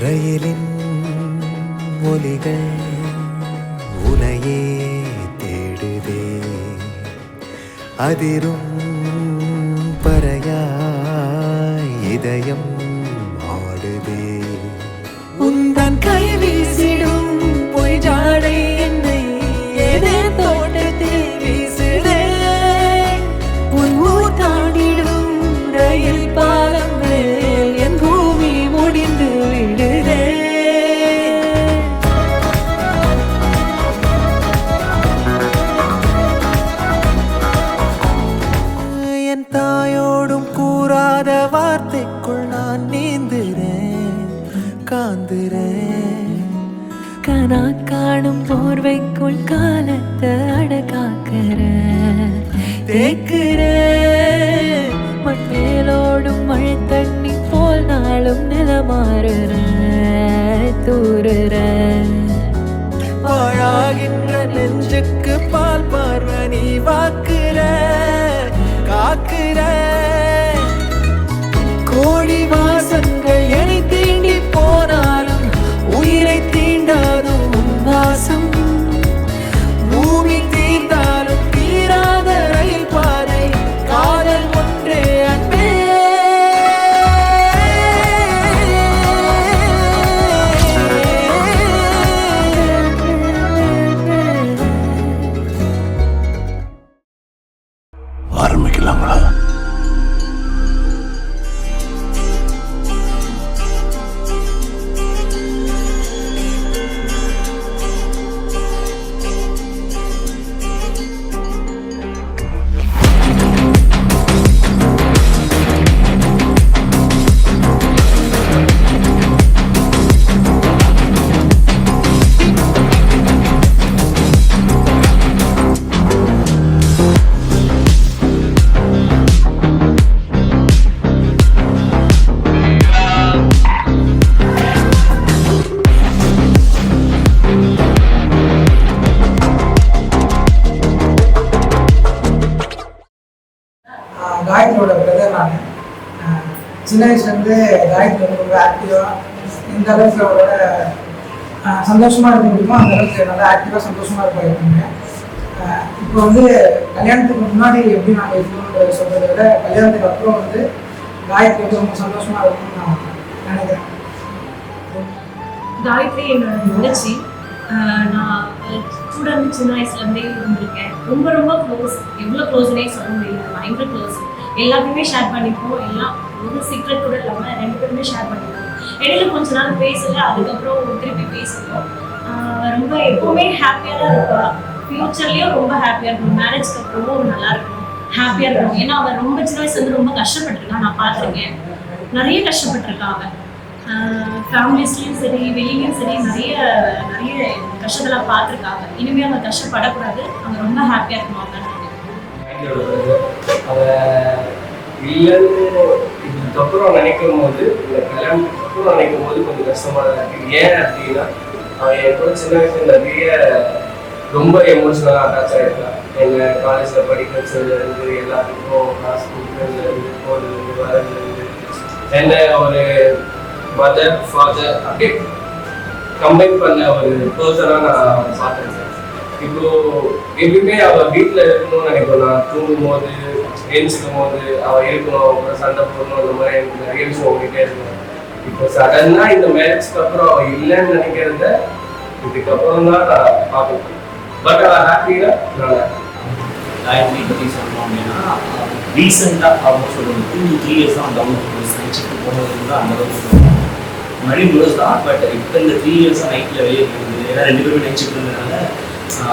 ரயிலின் ஒலிகள் உனையே தேடுதே, அதிரும் பறையாய் இதயம் ஆடுதே. உந்தன் கை வீசிடும் பொய் ஜாடை என்னை ஏதே தோட்டத்தில் வீசுதே. உன் ஊர் தாண்டிடும் ரயில் பாலம் மேல் என் பூமி முடிந்து விடுதே. என் தாயோடும் கூறாத வார்த்தைக்குள் நான் நீந்துறேன், காந்துறேன். கனா காணும் போர்வைக்குள் காலத்தை அடக்காக்கிற தேக்குற. மண்ணேலோடும் மழை தண்ணி போல் நாளும் நிலமாறுற தூறுற. பாழாகின்ற நெஞ்சுக்கு பால் பார்வை நீ வாக்குற காக்குற. கோடி வாசங்கள் என்னை தீண்டி போனாலும் உயிரை தீண்டாதும் உன் வாசம். பூமி தீர்ந்தாலும் தீராத ரயில் பாதை காதல் ஒன்றே அன்பே. ஆரம்பிக்கலாங்களா? காயத்ரியோட பிரதர் நான். சின்ன வயசுலேருந்து காயத்ரி வந்து ரொம்ப ஆக்டிவாக, எந்த அளவுக்கு அவரோட சந்தோஷமாக இருக்க முடியுமோ அந்த அளவுக்கு நல்லா ஆக்டிவாக சந்தோஷமாக இருப்பாங்க. இப்போ வந்து கல்யாணத்துக்கு முன்னாடி எப்படி நாங்கள் இருக்கணும்னு சொல்கிறத விட கல்யாணத்துக்கு அப்புறம் வந்து காயத்ரி வந்து ரொம்ப சந்தோஷமாக இருக்கணும்னு நான் நினைக்கிறேன். காயத்ரி என்னோட நிகழ்ச்சி நான் கூட சின்ன வயசுலேருந்தே இருந்திருக்கேன். ரொம்ப ரொம்ப க்ளோஸ், எவ்வளோ க்ளோஸ்னே சொல்ல முடியல, பயங்கர க்ளோஸ். எல்லாத்தையுமே ஷேர் பண்ணிப்போம், எல்லாம் ஒரு சீக்ரெட் கூட இல்லாமல் 2 பேருமே ஷேர் பண்ணிப்போம். இடையில கொஞ்ச நாள் பேசல, அதுக்கப்புறம் திருப்பி பேசுவோம். ரொம்ப எப்போவுமே ஹாப்பியாக தான் இருப்பா. ஃப்யூச்சர்லேயும் ரொம்ப ஹாப்பியாக இருக்கணும், மேரேஜ்க்கு அப்புறமும் நல்லா இருக்கணும், ஹாப்பியாக இருக்கணும். ஏன்னா அவள் ரொம்ப சின்ன வயசுல வந்து ரொம்ப கஷ்டப்பட்டிருக்கா, நான் பார்த்துருக்கேன். நிறைய கஷ்டப்பட்டிருக்கா அவள். ஃபேமிலிஸ்லேயும் சரி வெளியிலையும் சரி நிறைய நிறைய கஷ்டத்தெல்லாம் பார்த்துருக்காங்க. இனிமேல் அவங்க கஷ்டப்படக்கூடாது, அவங்க ரொம்ப ஹாப்பியாக இருக்கணும். அவன் இல்லைன்னு இதுக்கப்புறம் நினைக்கும் போது, இந்த கல்யாணத்துக்கு அப்புறம் நினைக்கும் போது கொஞ்சம் கஷ்டமாக தான் இருக்குது. ஏன் அப்படின்னா அவன் என் கூட சின்ன வயசுல நிறைய ரொம்ப எமோஷனலாக அட்டாச் ஆகிருக்கான். எங்கள் காலேஜில் படிக்க வச்சதுலேருந்து எல்லாத்துக்கும் காசு கொடுக்குறதுலேருந்து போகிறதுலேருந்து வரதுலேருந்து என்ன ஒரு மதர் ஃபாதர் அப்படியே கம்பைன் பண்ண ஒரு பர்சனாக நான் பார்த்துருக்கேன். இப்போ எப்பயுமே அவள் வீட்டில் இருக்கணும்னு நினைப்பேன். நான் தூங்கும் போது எழுச்சிக்கும் போது அவள் இருக்கணும், அவங்க சண்டை போடணும், அந்த மாதிரி எனக்கு நிறைய விஷயம் அவங்ககிட்டே இருக்கணும். இப்போ சடனாக இந்த மேரேஜ்க்கு அப்புறம் அவள் இல்லைன்னு நினைக்கிறத இதுக்கப்புறம் தான் நான் பார்க்கணும். பட் அவள் ஹாப்பியாக நல்லா காயத்ரி பற்றி சொல்லணும் அப்படின்னா ரீசெண்டாக ஆல்மோஸ்ட் ஒரு 2-3 இயர்ஸ் தான் டவுன் ஃப்ரெண்ட்ஷிப் போனது தான் அந்த அளவுக்கு சொல்லுவோம். முன்னாடி க்ளோஸ் தான், பட் இப்போ இந்த 3 இயர்ஸாக நைட்டில் வெளியே போகுது. ஏன்னா 2 பேருமே ஃப்ரெண்ட்ஷிப் இருந்ததுனால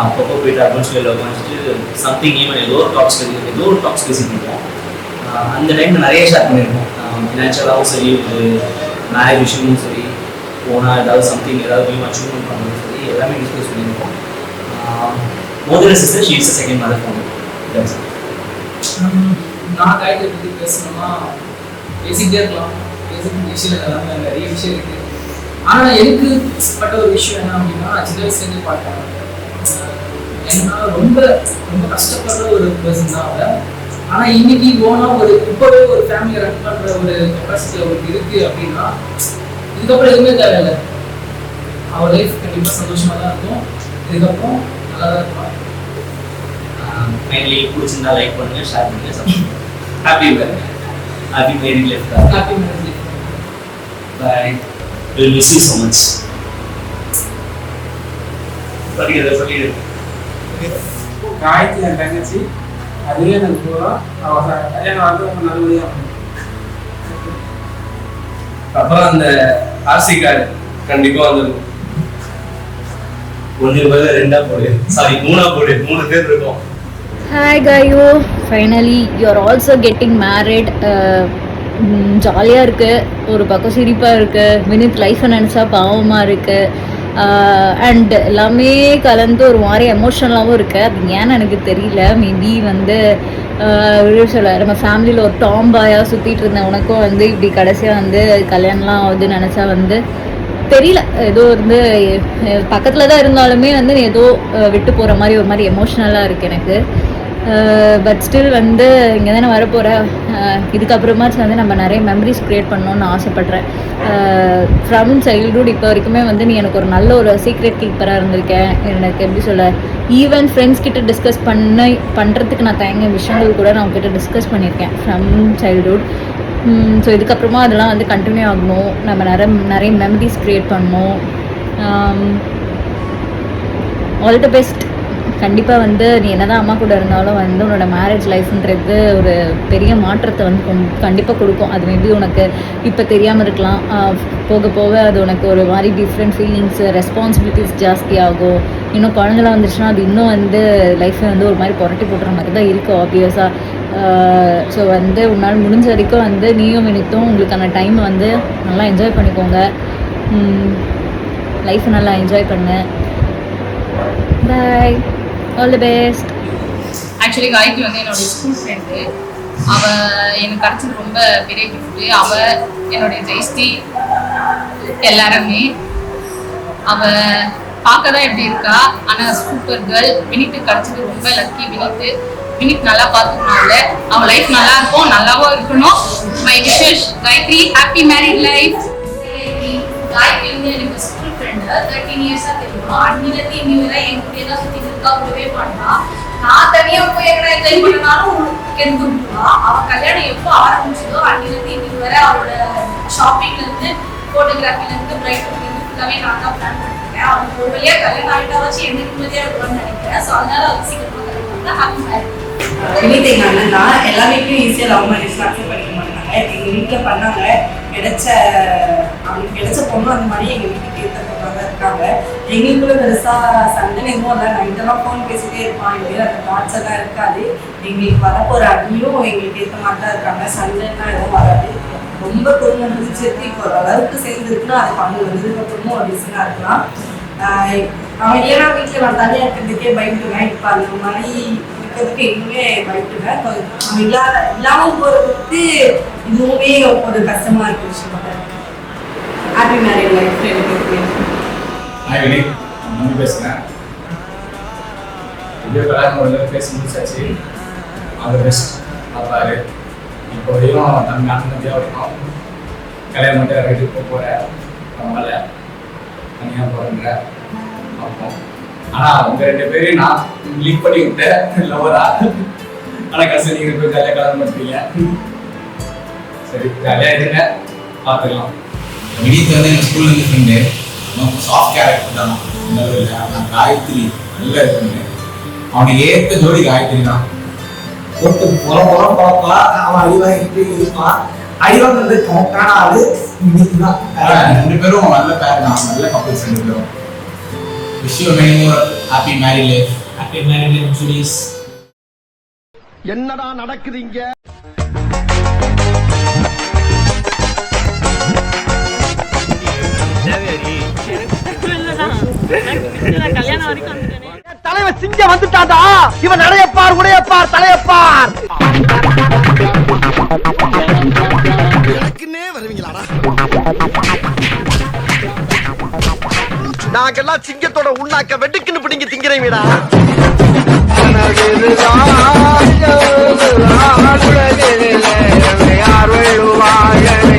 அப்பப்போ போயிட்டு அட்மாஸ்பியரில் உட்காந்துட்டு சம்திங் ஈவன் ஏதோ ஒரு டாக்ஸ் பேசிட்டு இருக்கோம். அந்த டைமில் நிறைய ஷேர் பண்ணியிருக்கோம். ஃபினான்ஷியலாகவும் சரி, ஒரு மேரேஜ் விஷயமும் சரி, போனால் ஏதாவது சம்திங் ஏதாவது நியூ அச்சீவ்மெண்ட் பண்ணணும் சரி, எல்லாமே டிஸ்கஸ் பண்ணியிருக்கோம். மோதிர sister she is second mother for me. நான் காயத்ரி பற்றி பேசணும்னா பேசிக்கிட்டே இருக்கலாம். பேசிக்கிற விஷயம் எல்லாமே நிறைய விஷயம் இருக்குது. ஆனால் எனக்கு பட்ட ஒரு விஷயம் என்ன அப்படின்னா, சின்ன வயசுலேருந்து பார்த்தேன். ஏன்னா ரொம்ப ரொம்ப கஷ்டப்படுற ஒரு பர்சன் தான் அவள். ஆனால் இன்னைக்கு போனால் இப்போவே ஒரு ஃபேமிலியை ரன் பண்ணுற ஒரு கெப்பாசிட்டி அவருக்கு இருக்குது அப்படின்னா, இதுக்கப்புறம் எதுவுமே தேவையில்லை. அவள் லைஃப் கண்டிப்பாக சந்தோஷமாக தான் இருக்கும். இதுக்கப்புறம் நல்லா தான் இருப்பாள். ஃபைனலி பிடிச்சிருந்தா லைக் பண்ணுங்க, ஷேர் பண்ணுங்க, subscribe. Happy married life. Happy marriage life. Bye. Will miss you so much. சொல்லிடு. காயத்ரி என் தங்கச்சி, அதுவே எனக்கு போகிறோம். அவள் கல்யாணம் வந்து ரொம்ப நல்லபடியாக. அப்புறம் அந்த ஆர்சி கார்டு கண்டிப்பா வந்துடும். ஒன்று பதில் 2 போடு, சாரி 3 போடு, 3 பேர் இருக்கும். Hi Gayu, finally you're also getting married. ஜாலியாக இருக்குது, ஒரு பக்கம் சிரிப்பாக இருக்குது, வினித் லைஃப்பை நினச்சா பாவமாக இருக்குது, அண்ட் எல்லாமே கலந்து ஒரு மாதிரி எமோஷனலாகவும் இருக்குது. அது ஏன்னு எனக்கு தெரியல. மேபி வந்து சொல்ல நம்ம ஃபேமிலியில் ஒரு டாம்பாயாக சுற்றிட்டு இருந்தேன். உனக்கும் வந்து இப்படி கடைசியாக வந்து கல்யாணம்லாம் ஆகுதுன்னு நினச்சா வந்து தெரியல, ஏதோ வந்து பக்கத்தில் தான் இருந்தாலுமே வந்து ஏதோ விட்டு போகிற மாதிரி ஒரு மாதிரி எமோஷ்னலாக இருக்குது எனக்கு. பட் ஸ்டில் வந்து இங்கே தானே வரப்போகிற, இதுக்கப்புறமாச்சும் வந்து நம்ம நிறைய மெமரிஸ் க்ரியேட் பண்ணணுன்னு ஆசைப்பட்றேன். ஃப்ரம் சைல்ட்ஹுட் இப்போ வரைக்குமே வந்து நீ எனக்கு ஒரு நல்ல ஒரு சீக்ரெட் கீப்பராக இருந்திருக்கேன். எனக்கு எப்படி சொல்ல, ஈவன் ஃப்ரெண்ட்ஸ் கிட்ட டிஸ்கஸ் பண்ணுறதுக்கு நான் தயங்க விஷயங்கள் கூட நான் உங்ககிட்ட டிஸ்கஸ் பண்ணியிருக்கேன் ஃப்ரம் சைல்ட்ஹுட். ஸோ இதுக்கப்புறமா அதெல்லாம் வந்து கண்டினியூ ஆகணும். நம்ம நிறைய மெமரிஸ் க்ரியேட் பண்ணணும். All the best. கண்டிப்பாக வந்து நீ என்ன தான் அம்மா கூட இருந்தாலும் வந்து உன்னோட மேரேஜ் லைஃப்ன்றது ஒரு பெரிய மாற்றத்தை வந்து கண்டிப்பாக கொடுக்கும். அது மேபி உனக்கு இப்போ தெரியாமல் இருக்கலாம், போக போக அது உனக்கு ஒரு மாதிரி டிஃப்ரெண்ட் ஃபீலிங்ஸு, ரெஸ்பான்சிபிலிட்டிஸ் ஜாஸ்தியாகும். இன்னும் குழந்தைலாம் வந்துச்சுன்னா அது இன்னும் வந்து லைஃப்பை வந்து ஒரு மாதிரி புரட்டி போட்டுற மாதிரி தான் இருக்கும் ஆப்வியஸாக. ஸோ வந்து உன்னால் முடிஞ்ச வரைக்கும் வந்து நீயும் வினித்தும் உங்களுக்கான டைம் வந்து நல்லா என்ஜாய் பண்ணிக்கோங்க. லைஃப்பை நல்லா என்ஜாய் பண்ணு. Bye, all the best. Actually Gayathri வந்து என்னுடைய ஸ்கூல் ஃப்ரெண்டு. அவள் எனக்கு கிடச்சது ரொம்ப பெரிய கிஃப்ட்டு. அவள் என்னுடைய ஜெயஸ்தி எல்லாருமே. அவள் பார்க்க தான் எப்படி இருக்கா, ஆனால் சூப்பர் கேர்ள். வினித்து கிடச்சது ரொம்ப லக்கி. வினித் நல்லா பார்த்துக்கணும்ல, அவன் லைஃப் நல்லா இருக்கும், நல்லாவும் இருக்கணும். My wishes Gayathri, happy married life. Gayathri வந்து எனக்கு ஸ்கூல் ஃப்ரெண்டு, 13 இயர்ஸாக தெரியும். அன்னிலேருந்து இன்னி வரை என் கூட தான் சுற்றி இருக்கா, கூடவே பண்ணா. நான் தனியாக போய் எங்கன்னா என்ஜாய் பண்ணனாலும் கெடுத்து விட்டுருவா. அவன் கல்யாணம் எப்போ ஆரம்பிச்சதோ அன்னிலேருந்து இன்னி வரை அவளோட ஷாப்பிங்லேருந்து ஃபோட்டோகிராஃபிலேருந்து பிரைட்லேருந்து ஃபுல்லாகவே நான் தான் பிளான் பண்ணிருக்கேன். அவனுக்கு ஒரு வழியாக கல்யாணம் ஆகிட்டா வச்சு என்ன நிம்மதியாக இருக்கும்னு நினைக்கிறேன். ஸோ அதனால அவருக்கு சீக்கிரமாக கல்யாணம் தான். Happy married. வினித் எங்கள் அண்ணன் தான். எல்லா வீட்லையும் ஈஸியாக லவ் மேரேஜ் அக்செப்ட் பண்ணிக்க மாட்டாங்க. எங்கள் வீட்டில் பண்ணாங்க. அவனுக்கு கிடைச்ச பொண்ணு அந்த மாதிரி எங்கள் வீட்டுக்கு ஏற்ற பொண்ணாக தான் இருக்காங்க. எங்களுக்குள்ள பெருசாக சண்டை எதுவும் இல்லை. நைட்டெல்லாம் ஃபோன் பேசிகிட்டே இருப்பான். எங்களுக்கு அந்த டார்ச்சர்லாம் இருக்காது. எங்களுக்கு வரப்போகிற அண்ணியும் எங்களுக்கு ஏற்ற மாதிரி தான் இருக்காங்க. சண்டைலாம் எதுவும் வராது. ரொம்ப பொண்ணு முடிச்சிருக்கு. இப்போ ஓரளவுக்கு சேர்ந்துருக்குன்னா அது பண்ணு வந்ததுக்கப்புறமும் ஒரு ரீசனாக இருக்கலாம். அவன் இல்லைன்னா வீட்டில் நான் தனியாக இருக்கிறதுக்கே பயந்துருவேன். இப்போ அந்த மாதிரி இருக்கிறதுக்கு இன்னுமே பயப்படுவேன். அவன் இல்லாமல் போகிறதுக்கு இதுவுமே ஒரு கஷ்டமாக இருக்க விஷயம் தான். Happy married life. எனக்கு ஹாய் வினித், நான் பேசுகிறேன். இதே கல்யாணம் பேசி முடிச்சாச்சு. All best. பாப்பாரு இப்போ வரையும் தன் நாட்டினதியாக இருக்கும். கல்யாணம் மட்டும் வீட்டுக்கு போக போகிறேன். அதனால தனியாக போகிறேன்ற பார்ப்போம். ஆனால் உங்கள் 2 பேரையும் நான் லீக் பண்ணி விட்டேன் லவரா. ஆனால் கடைசி நீங்கள் போய் ஜாலியாக கல்யாணம் பண்ணுறீங்க. சரி, ஜாலியாக இருங்க, பார்த்துக்கலாம். வினித் வந்து எங்கள் ஸ்கூல்லேருந்து ஃப்ரெண்டு. சாஃப்ட் கேரக்டர் தான், நல்லது இல்லை. நான் காயத்ரி நல்லா இருக்குங்க. அவனுக்கு ஏற்ற ஜோடி காயத்ரி தான். போட்டு புறம் பார்ப்பா. அவன் அடிவாங்கிட்டு இருப்பான். அடிவாங்கிறது கரெக்டான ஆளு வினித் தான். 2 பேரும் நல்ல பேர் தான், நல்ல கப்பல்ஸ் 2 பேரும். Wish you many more happy married life. Happy married life, Julius. என்னடா நடக்குதுங்க? தலைவர் சிங்க வந்துட்டாடா. இவன் நடையப்பார், உடையப்பார், தலையப்பார். எனக்குன்னே வருவீங்களாடா? நாங்கெல்லாம் சிங்கத்தோட உண்ணாக்க வெட்டுக்குன்னு பிடிங்க திங்கிறீங்கடா. யார் வெள்ளுவாங்க